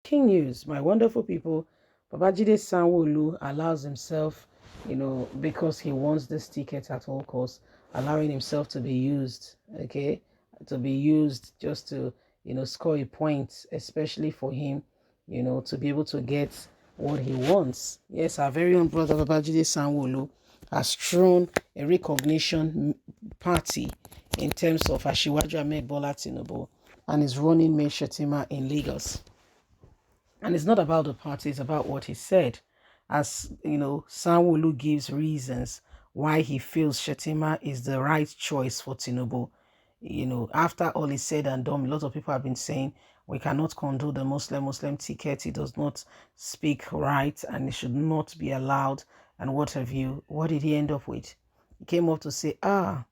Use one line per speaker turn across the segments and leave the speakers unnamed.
shocking news, my wonderful people. Babajide Sanwo-Olu allows himself, because he wants this ticket at all costs, allowing himself to be used, okay, to be used just to, score a point, especially for him, to be able to get what he wants. Yes, our very own brother Babajide Sanwo-Olu has thrown a recognition party in terms of Asiwaju Ahmed Bola Tinubu and his running mate Shettima in Lagos. And it's not about the party, it's about what he said. As Sanwo-Olu gives reasons why he feels Shettima is the right choice for Tinubu. After all is said and done, a lot of people have been saying we cannot condone the Muslim ticket. He does not speak right and it should not be allowed. And what have you? What did he end up with? He came up to say, no,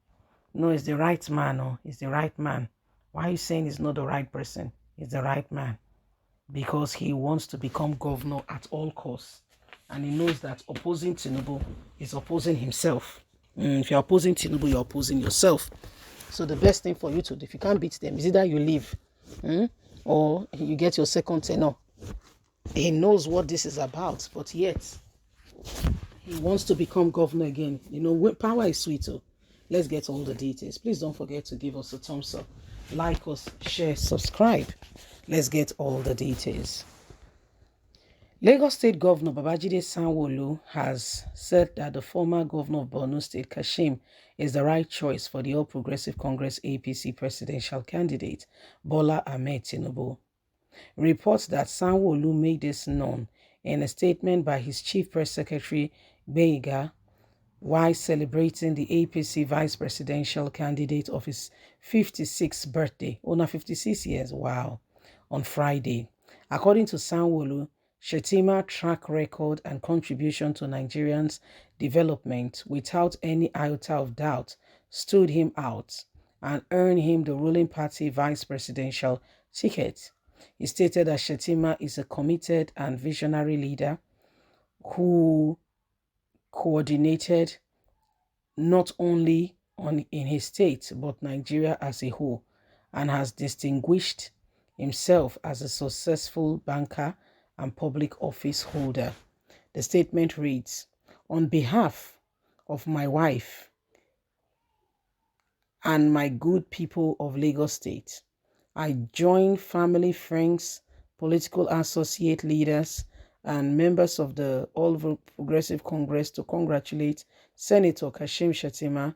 it's the right man. Oh, it's the right man. Why are you saying he's not the right person? He's the right man. Because he wants to become governor at all costs. And he knows that opposing Tinubu is opposing himself. If you're opposing Tinubu, you're opposing yourself. So the best thing for you to do, if you can't beat them, is either you leave or you get your second tenure. He knows what this is about, but yet he wants to become governor again. Power is sweet. Oh. Let's get all the details. Please don't forget to give us a thumbs up, like us, share, subscribe. Let's get all the details. Lagos State Governor Babajide Sanwo-Olu has said that the former governor of Borno State, Kashim, is the right choice for the All Progressive Congress APC presidential candidate, Bola Ahmed Tinubu. Reports that Sanwo-Olu made this known in a statement by his chief press secretary, Beiga, while celebrating the APC vice presidential candidate of his 56th birthday. Oh, now 56 years, wow, on Friday. According to Sanwo-Olu, Shettima's track record and contribution to Nigerians' development without any iota of doubt stood him out and earned him the ruling party vice presidential ticket. He stated that Shettima is a committed and visionary leader who coordinated not only in his state but Nigeria as a whole, and has distinguished himself as a successful banker and public office holder. The statement reads, "On behalf of my wife and my good people of Lagos State, I join family, friends, political associate leaders, and members of the All Progressive Congress to congratulate Senator Kashim Shettima,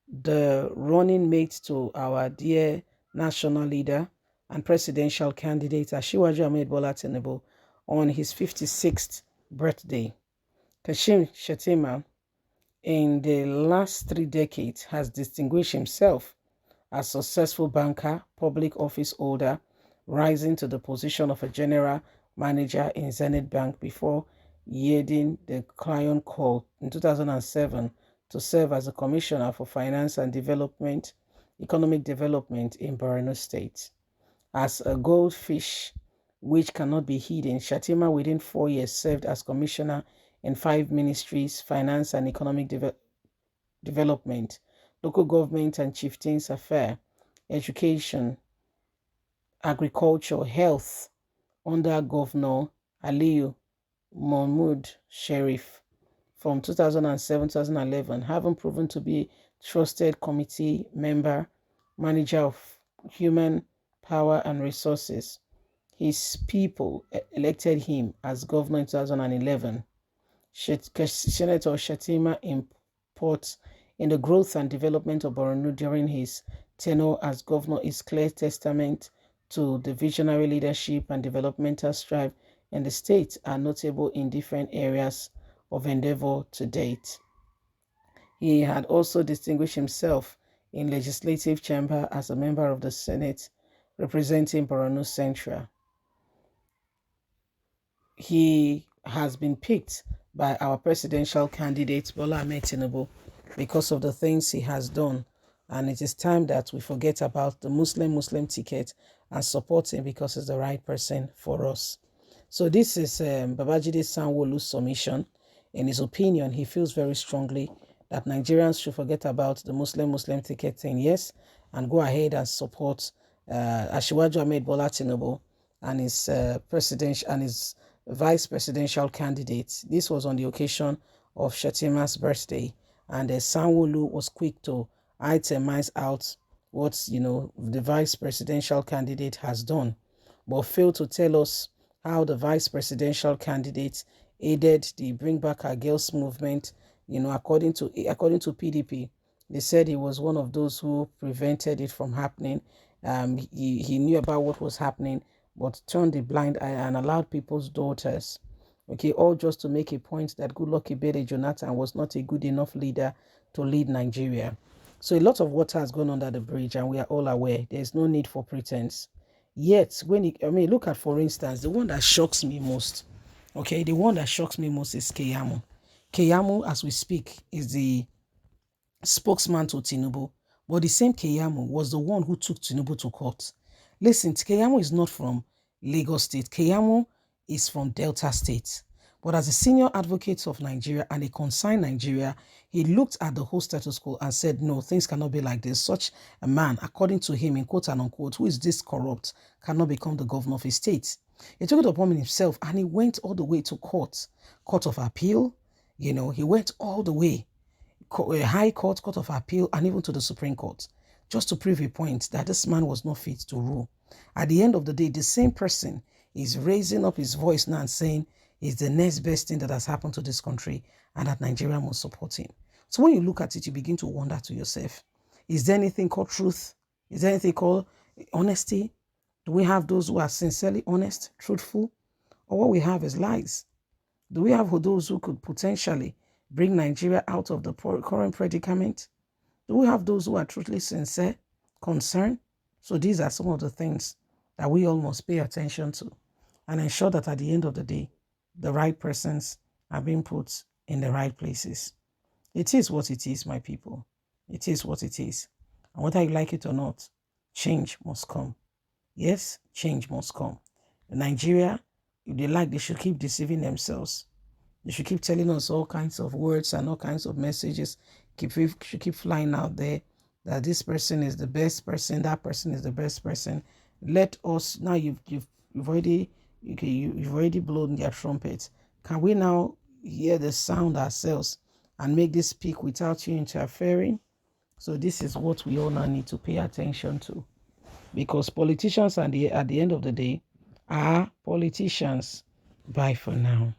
the running mate to our dear national leader and presidential candidate Asiwaju Ahmed Bola Tinubu, on his 56th birthday. Kashim Shettima, in the last 3 decades, has distinguished himself as a successful banker, public office holder, rising to the position of a general manager in Zenith Bank before yielding the client call in 2007 to serve as a commissioner for finance and economic development in Borno State. As a goldfish which cannot be hidden, Shettima within 4 years served as commissioner in 5 ministries: finance and economic development, local government and chieftains affairs, education, agriculture, health, under Governor Aliyu Mahmood Sheriff from 2007-2011, having proven to be trusted committee member, manager of human power and resources. His people elected him as governor in 2011. Senator Shettima input in the growth and development of Borno during his tenure as governor is clear testament to the visionary leadership and developmental strive in the state are notable in different areas of endeavor to date. He had also distinguished himself in legislative chamber as a member of the Senate representing Borno Central. He has been picked by our presidential candidate Bola Ahmed Tinubu because of the things he has done, and it is time that we forget about the Muslim ticket and support him because he's the right person for us. So this is Babajide Sanwo-Olu's submission. In his opinion, he feels very strongly that Nigerians should forget about the Muslim ticket thing, yes, and go ahead and support Asiwaju Ahmed Bola Tinubu and his presidential and his vice presidential candidate. This was on the occasion of Shettima's birthday, and Sanwo-Olu was quick to itemize out what the vice presidential candidate has done, but failed to tell us how the vice presidential candidate aided the Bring Back Our Girls movement. According to PDP, they said he was one of those who prevented it from happening. He knew about what was happening, but turned a blind eye and allowed people's daughters, okay, all just to make a point that Goodluck Ebele Jonathan was not a good enough leader to lead Nigeria. So a lot of water has gone under the bridge, and we are all aware there's no need for pretense. Yet, look at, for instance, the one that shocks me most, okay, the one that shocks me most is Keyamo. Keyamo, as we speak, is the spokesman to Tinubu, but the same Keyamo was the one who took Tinubu to court. Listen, Keyamo is not from Lagos State. Keyamo is from Delta State. But as a senior advocate of Nigeria and a concerned Nigeria, he looked at the whole status quo and said, no, things cannot be like this. Such a man, according to him, in quote and unquote, who is this corrupt, cannot become the governor of a state. He took it upon himself and he went all the way to court of appeal. He went all the way. High Court, Court of Appeal, and even to the Supreme Court, just to prove a point that this man was not fit to rule. At the end of the day, the same person is raising up his voice now and saying it's the next best thing that has happened to this country and that Nigeria must support him. So when you look at it, you begin to wonder to yourself, is there anything called truth? Is there anything called honesty? Do we have those who are sincerely honest, truthful? Or what we have is lies? Do we have those who could potentially bring Nigeria out of the current predicament? Do we have those who are truly sincere, concerned? So these are some of the things that we all must pay attention to and ensure that at the end of the day, the right persons are being put in the right places. It is what it is, my people. It is what it is. And whether you like it or not, change must come. Yes, change must come. In Nigeria, if they should keep deceiving themselves. They should keep telling us all kinds of words and all kinds of messages. Should keep flying out there that this person is the best person, that person is the best person. Let us now. You've already blown their trumpet. Can we now hear the sound ourselves and make this speak without you interfering? So this is what we all now need to pay attention to, because politicians at the end of the day are politicians. Bye for now.